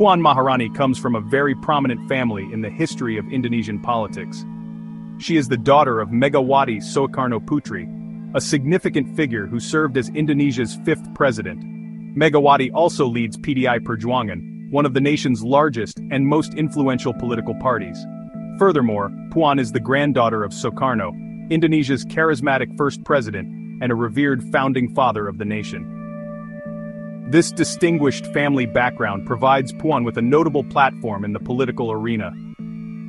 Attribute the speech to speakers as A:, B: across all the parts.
A: Puan Maharani comes from a very prominent family in the history of Indonesian politics. She is the daughter of Megawati Soekarno-Putri, a significant figure who served as Indonesia's fifth president. Megawati also leads PDI Perjuangan, one of the nation's largest and most influential political parties. Furthermore, Puan is the granddaughter of Soekarno, Indonesia's charismatic first president, and a revered founding father of the nation. This distinguished family background provides Puan with a notable platform in the political arena.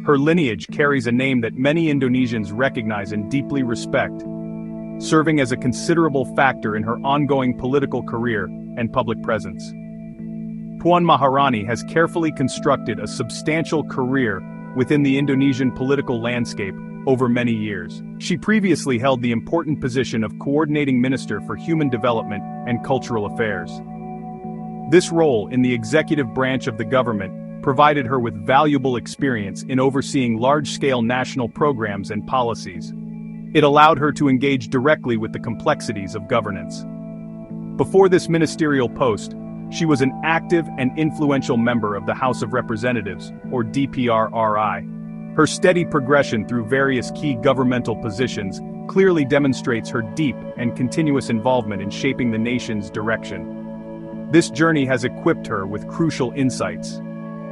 A: Her lineage carries a name that many Indonesians recognize and deeply respect, serving as a considerable factor in her ongoing political career and public presence. Puan Maharani has carefully constructed a substantial career within the Indonesian political landscape over many years. She previously held the important position of Coordinating Minister for Human Development and Cultural Affairs. This role in the executive branch of the government provided her with valuable experience in overseeing large-scale national programs and policies. It allowed her to engage directly with the complexities of governance. Before this ministerial post, she was an active and influential member of the House of Representatives, or DPR-RI. Her steady progression through various key governmental positions clearly demonstrates her deep and continuous involvement in shaping the nation's direction. This journey has equipped her with crucial insights.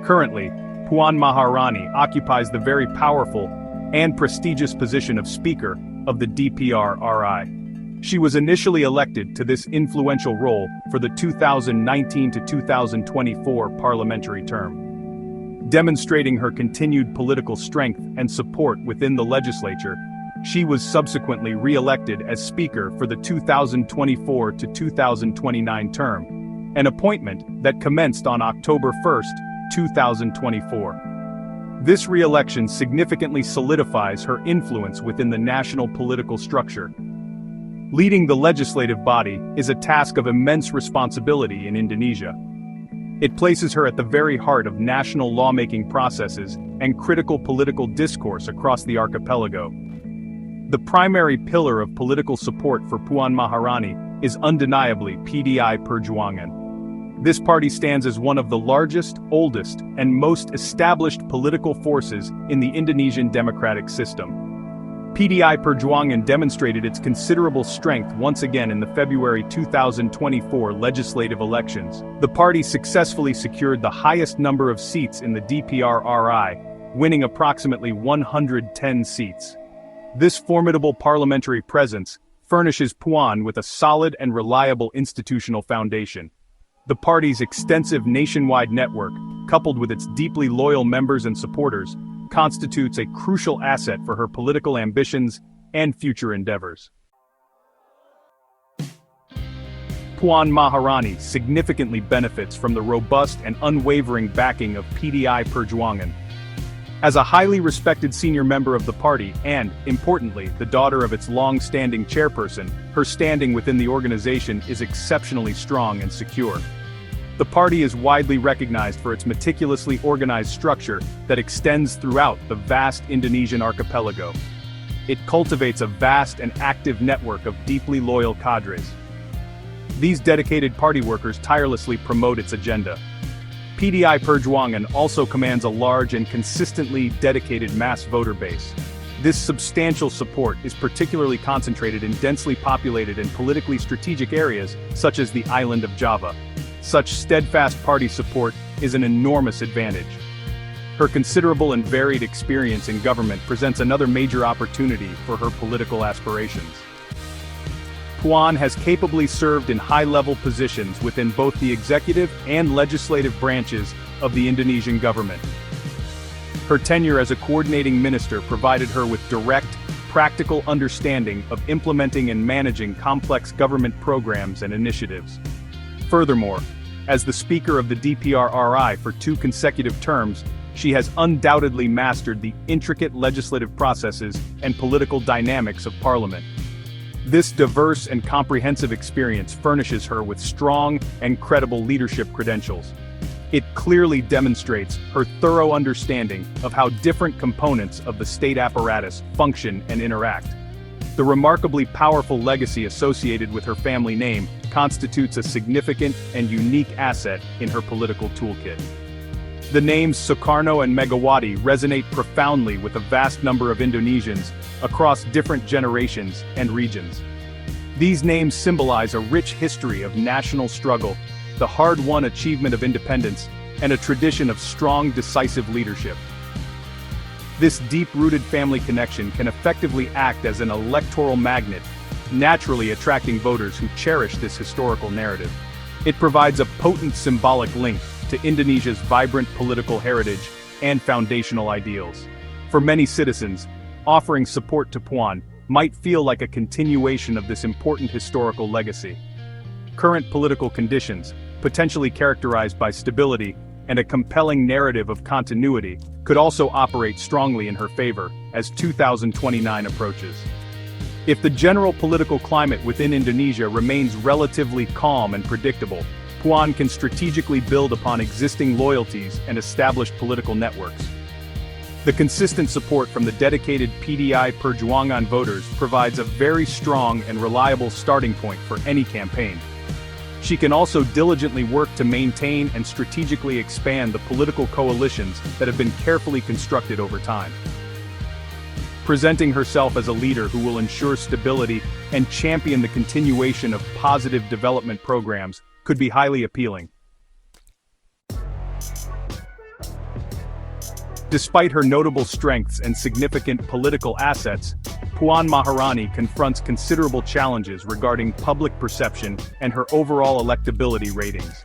A: Currently, Puan Maharani occupies the very powerful and prestigious position of Speaker of the DPR-RI. She was initially elected to this influential role for the 2019 to 2024 parliamentary term. Demonstrating her continued political strength and support within the legislature, she was subsequently re-elected as Speaker for the 2024 to 2029 term, an appointment that commenced on October 1, 2024. This re-election significantly solidifies her influence within the national political structure. Leading the legislative body is a task of immense responsibility in Indonesia. It places her at the very heart of national lawmaking processes and critical political discourse across the archipelago. The primary pillar of political support for Puan Maharani is undeniably PDI Perjuangan. This party stands as one of the largest, oldest, and most established political forces in the Indonesian democratic system. PDI Perjuangan demonstrated its considerable strength once again in the February 2024 legislative elections. The party successfully secured the highest number of seats in the DPR-RI, winning approximately 110 seats. This formidable parliamentary presence furnishes Puan with a solid and reliable institutional foundation. The party's extensive nationwide network, coupled with its deeply loyal members and supporters, constitutes a crucial asset for her political ambitions and future endeavors. Puan Maharani significantly benefits from the robust and unwavering backing of PDI Perjuangan. As a highly respected senior member of the party and, importantly, the daughter of its long-standing chairperson, her standing within the organization is exceptionally strong and secure. The party is widely recognized for its meticulously organized structure that extends throughout the vast Indonesian archipelago. It cultivates a vast and active network of deeply loyal cadres. These dedicated party workers tirelessly promote its agenda. PDI Perjuangan also commands a large and consistently dedicated mass voter base. This substantial support is particularly concentrated in densely populated and politically strategic areas such as the island of Java. Such steadfast party support is an enormous advantage. Her considerable and varied experience in government presents another major opportunity for her political aspirations. Puan has capably served in high-level positions within both the executive and legislative branches of the Indonesian government. Her tenure as a coordinating minister provided her with direct, practical understanding of implementing and managing complex government programs and initiatives. Furthermore, as the Speaker of the DPR-RI for 2 consecutive terms, she has undoubtedly mastered the intricate legislative processes and political dynamics of Parliament. This diverse and comprehensive experience furnishes her with strong and credible leadership credentials. It clearly demonstrates her thorough understanding of how different components of the state apparatus function and interact. The remarkably powerful legacy associated with her family name constitutes a significant and unique asset in her political toolkit. The names Soekarno and Megawati resonate profoundly with a vast number of Indonesians across different generations and regions. These names symbolize a rich history of national struggle, the hard-won achievement of independence, and a tradition of strong, decisive leadership. This deep-rooted family connection can effectively act as an electoral magnet, naturally attracting voters who cherish this historical narrative. It provides a potent symbolic link to Indonesia's vibrant political heritage and foundational ideals. For many citizens, offering support to Puan might feel like a continuation of this important historical legacy. Current political conditions, potentially characterized by stability and a compelling narrative of continuity, could also operate strongly in her favor as 2029 approaches. If the general political climate within Indonesia remains relatively calm and predictable, Puan can strategically build upon existing loyalties and established political networks. The consistent support from the dedicated PDI Perjuangan voters provides a very strong and reliable starting point for any campaign. She can also diligently work to maintain and strategically expand the political coalitions that have been carefully constructed over time. Presenting herself as a leader who will ensure stability and champion the continuation of positive development programs could be highly appealing. Despite her notable strengths and significant political assets, Puan Maharani confronts considerable challenges regarding public perception and her overall electability ratings.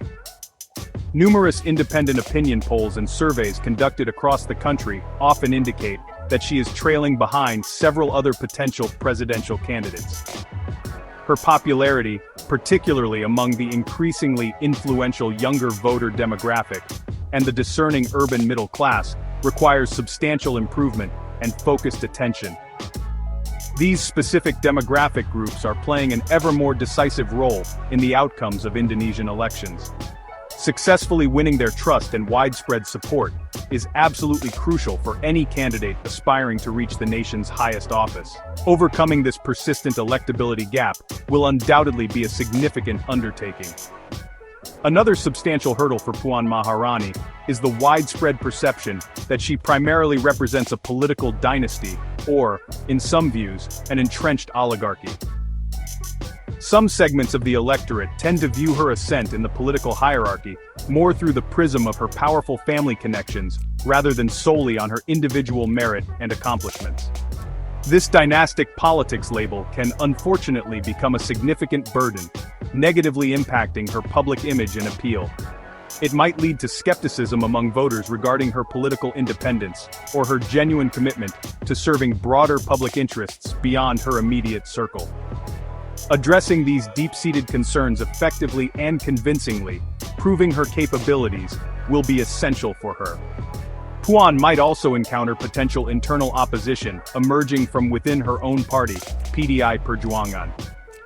A: Numerous independent opinion polls and surveys conducted across the country often indicate that she is trailing behind several other potential presidential candidates. Her popularity, particularly among the increasingly influential younger voter demographic and the discerning urban middle class, requires substantial improvement and focused attention. These specific demographic groups are playing an ever more decisive role in the outcomes of Indonesian elections. Successfully winning their trust and widespread support is absolutely crucial for any candidate aspiring to reach the nation's highest office. Overcoming this persistent electability gap will undoubtedly be a significant undertaking. Another substantial hurdle for Puan Maharani is the widespread perception that she primarily represents a political dynasty, or, in some views, an entrenched oligarchy. Some segments of the electorate tend to view her ascent in the political hierarchy more through the prism of her powerful family connections rather than solely on her individual merit and accomplishments. This dynastic politics label can unfortunately become a significant burden, negatively impacting her public image and appeal. It might lead to skepticism among voters regarding her political independence or her genuine commitment to serving broader public interests beyond her immediate circle. Addressing these deep-seated concerns effectively and convincingly, proving her capabilities, will be essential for her. Puan might also encounter potential internal opposition emerging from within her own party, PDI Perjuangan.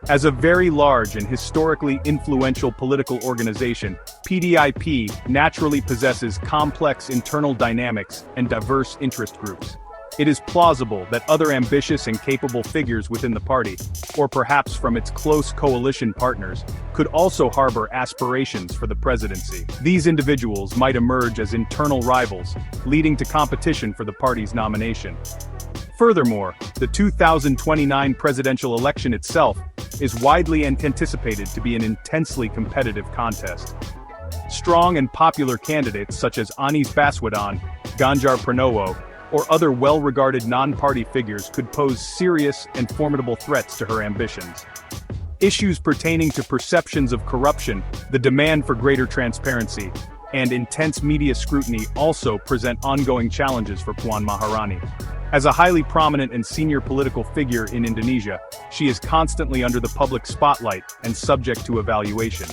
A: As a very large and historically influential political organization, PDI-P naturally possesses complex internal dynamics and diverse interest groups. It is plausible that other ambitious and capable figures within the party, or perhaps from its close coalition partners, could also harbor aspirations for the presidency. These individuals might emerge as internal rivals, leading to competition for the party's nomination. Furthermore, the 2029 presidential election itself is widely anticipated to be an intensely competitive contest. Strong and popular candidates such as Anies Baswedan, Ganjar Pranowo, or other well-regarded non-party figures could pose serious and formidable threats to her ambitions. Issues pertaining to perceptions of corruption, the demand for greater transparency, and intense media scrutiny also present ongoing challenges for Puan Maharani. As a highly prominent and senior political figure in Indonesia, she is constantly under the public spotlight and subject to evaluation.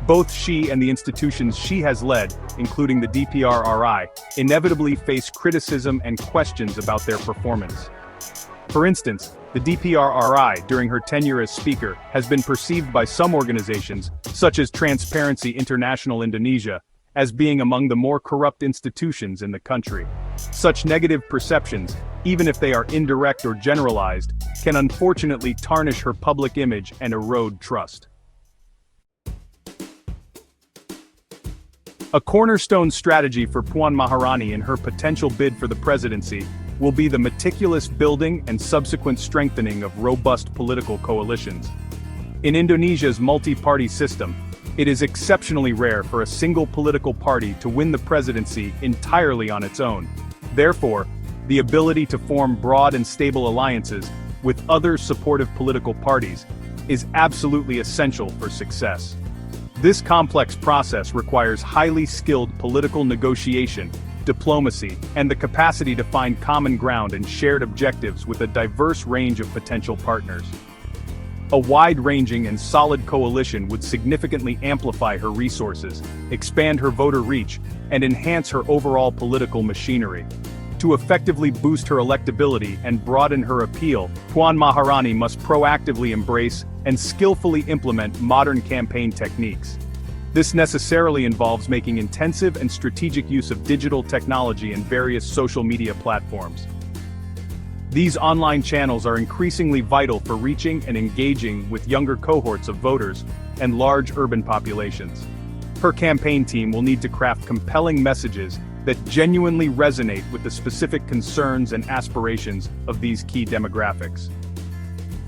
A: Both she and the institutions she has led, including the DPR RI, inevitably face criticism and questions about their performance. For instance, the DPR RI, during her tenure as Speaker, has been perceived by some organizations, such as Transparency International Indonesia, as being among the more corrupt institutions in the country. Such negative perceptions, even if they are indirect or generalized, can unfortunately tarnish her public image and erode trust. A cornerstone strategy for Puan Maharani in her potential bid for the presidency will be the meticulous building and subsequent strengthening of robust political coalitions. In Indonesia's multi-party system, it is exceptionally rare for a single political party to win the presidency entirely on its own. Therefore, the ability to form broad and stable alliances with other supportive political parties is absolutely essential for success. This complex process requires highly skilled political negotiation, diplomacy, and the capacity to find common ground and shared objectives with a diverse range of potential partners. A wide-ranging and solid coalition would significantly amplify her resources, expand her voter reach, and enhance her overall political machinery. To effectively boost her electability and broaden her appeal, Puan Maharani must proactively embrace and skillfully implement modern campaign techniques. This necessarily involves making intensive and strategic use of digital technology and various social media platforms. These online channels are increasingly vital for reaching and engaging with younger cohorts of voters and large urban populations. Her campaign team will need to craft compelling messages that genuinely resonate with the specific concerns and aspirations of these key demographics.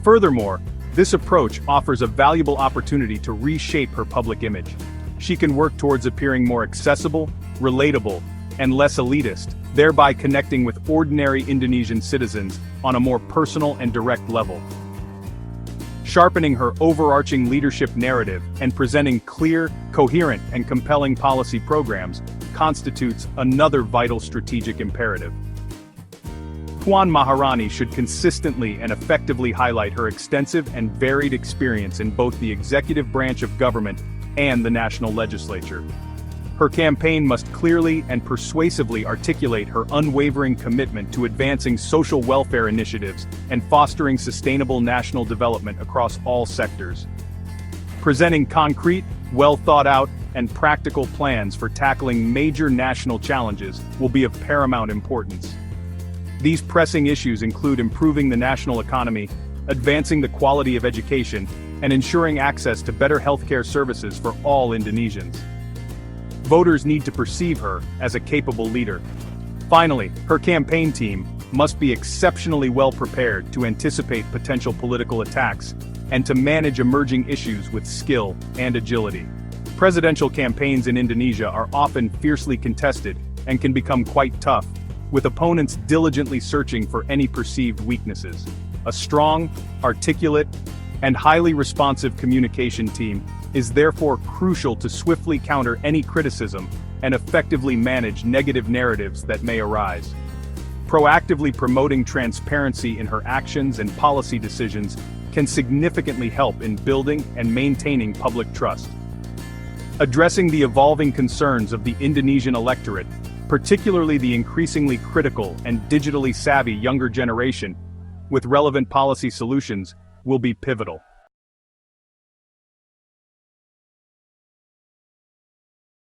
A: Furthermore, this approach offers a valuable opportunity to reshape her public image. She can work towards appearing more accessible, relatable, and less elitist, thereby connecting with ordinary Indonesian citizens on a more personal and direct level. Sharpening her overarching leadership narrative and presenting clear, coherent, and compelling policy programs constitutes another vital strategic imperative. Puan Maharani should consistently and effectively highlight her extensive and varied experience in both the executive branch of government and the national legislature. Her campaign must clearly and persuasively articulate her unwavering commitment to advancing social welfare initiatives and fostering sustainable national development across all sectors. Presenting concrete, well-thought-out, and practical plans for tackling major national challenges will be of paramount importance. These pressing issues include improving the national economy, advancing the quality of education, and ensuring access to better healthcare services for all Indonesians. Voters need to perceive her as a capable leader. Finally, her campaign team must be exceptionally well prepared to anticipate potential political attacks and to manage emerging issues with skill and agility. Presidential campaigns in Indonesia are often fiercely contested and can become quite tough, with opponents diligently searching for any perceived weaknesses. A strong, articulate, and highly responsive communication team is therefore crucial to swiftly counter any criticism and effectively manage negative narratives that may arise. Proactively promoting transparency in her actions and policy decisions can significantly help in building and maintaining public trust. Addressing the evolving concerns of the Indonesian electorate, particularly the increasingly critical and digitally savvy younger generation, with relevant policy solutions, will be pivotal.